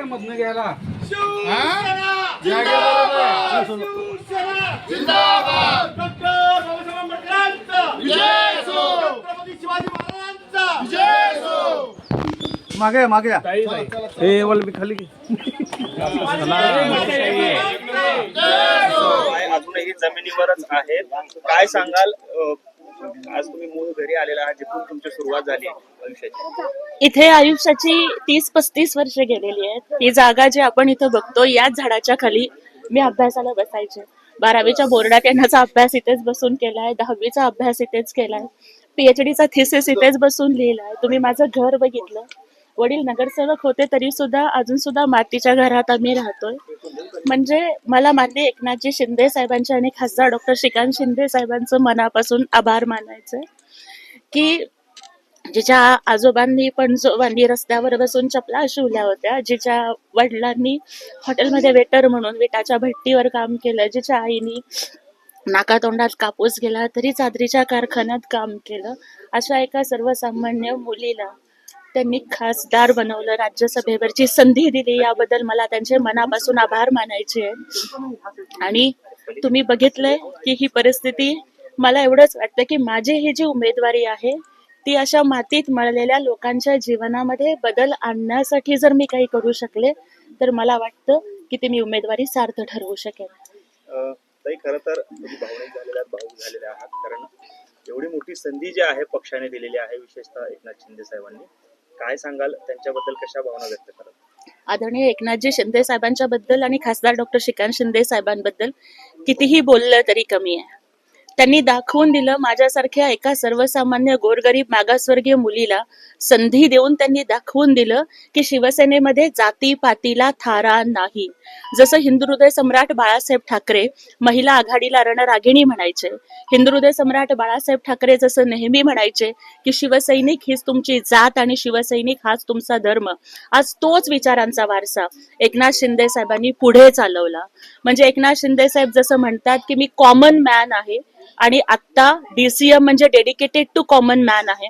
का मधनं घ्यायला? जिंदाबाद डॉक्टर बाबासाहेब आंबेडकरांचा विजय असो, छत्रपती शिवाजी महाराजांचा विजय असो. मागे मागे या. हे वाला मी खाली अजूनही जमिनीवरच आहेत. काय सांगाल, आज तुम्ही मूळ घरी आलेला आहात, जिथून तुमची सुरुवात झाली आयुष्याची? इथे आयुष्याची 30-35 वर्ष गेलेली आहेत. ही जागा जी आपण इथं बघतो, याच झाडाच्या खाली मी अभ्यासाला बसायचे. 12वीच्या बोर्डात येण्याचा अभ्यास इथेच बसून केलाय, 10वीचा अभ्यास इथेच केलाय, PhDचा थिसिस इथेच बसून लिहिलाय. तुम्ही माझं घर बघितलं, वडील नगरसेवक होते तरी सुद्धा अजून सुद्धा मातीच्या घरात आम्ही राहतोय. म्हणजे मला माननीय एकनाथजी शिंदे साहेबांचे आणि खासदार डॉक्टर श्रीकांत शिंदे साहेबांचं मनापासून आभार मानायचंय की जिच्या आजोबांनी पणजोबांनी रस्त्यावर बसून चपला शिवल्या होत्या, जिच्या वडिलांनी हॉटेलमध्ये वेटर म्हणून विटाच्या भट्टीवर काम केलं, जिच्या आईनी नाकातोंडात कापूस गेला तरी चादरीच्या कारखान्यात काम केलं, अशा एका सर्वसामान्य मुलीला त्यांनी खासदार बनवलं, राज्यसभेवरची संधी दिली, याबद्दल मला त्यांचे मनापासून आभार मानायचे आहे. आणि तुम्ही बघितलंय की ही परिस्थिती, मला एवढंच वाटतं की माझी ही जी उमेदवारी आहे ती अशा मातीत मळलेल्या लोकांच्या जीवनामध्ये बदल आणण्यासाठी जर मी काही करू शकले तर मला वाटतं की ती मी उमेदवारी सार्थ ठरवू शकेल. ताई, खरं तर तुम्ही भावनिक झालेल्या आहात, भावूक झालेले आहात, कारण एवढी मोठी संधी जी आहे पक्षाने दिलेली आहे, विशेषतः एकनाथ शिंदे साहेबांनी. काय सांगाल, त्यांच्याबद्दल कशा भावना व्यक्त कराल? आदरणीय एकनाथजी शिंदे साहेबांच्या बद्दल आणि खासदार डॉक्टर श्रीकांत शिंदे साहेबांबद्दल कितीही बोललं तरी कमी आहे. त्यांनी दाखवून दिलं, माझ्यासारख्या एका सर्वसामान्य गोरगरीब मागासवर्गीय मुलीला संधी देऊन त्यांनी दाखवून दिलं की शिवसेनेमध्ये जातीपातीला थारा नाही. जसं हिंदुहृदय सम्राट बाळासाहेब ठाकरे महिला आघाडीला रणरागिणी म्हणायचे, हिंदुहृदय सम्राट बाळासाहेब ठाकरे जसं नेहमी म्हणायचे की शिवसैनिक हीच तुमची जात आणि शिवसैनिक हाच तुमचा धर्म, आज तोच विचारांचा वारसा एकनाथ शिंदे साहेबांनी पुढे चालवला. म्हणजे एकनाथ शिंदे साहेब जसं म्हणतात की मी कॉमन मॅन आहे आणि आता DCM म्हणजे डेडिकेटेड टू कॉमन मॅन आहे.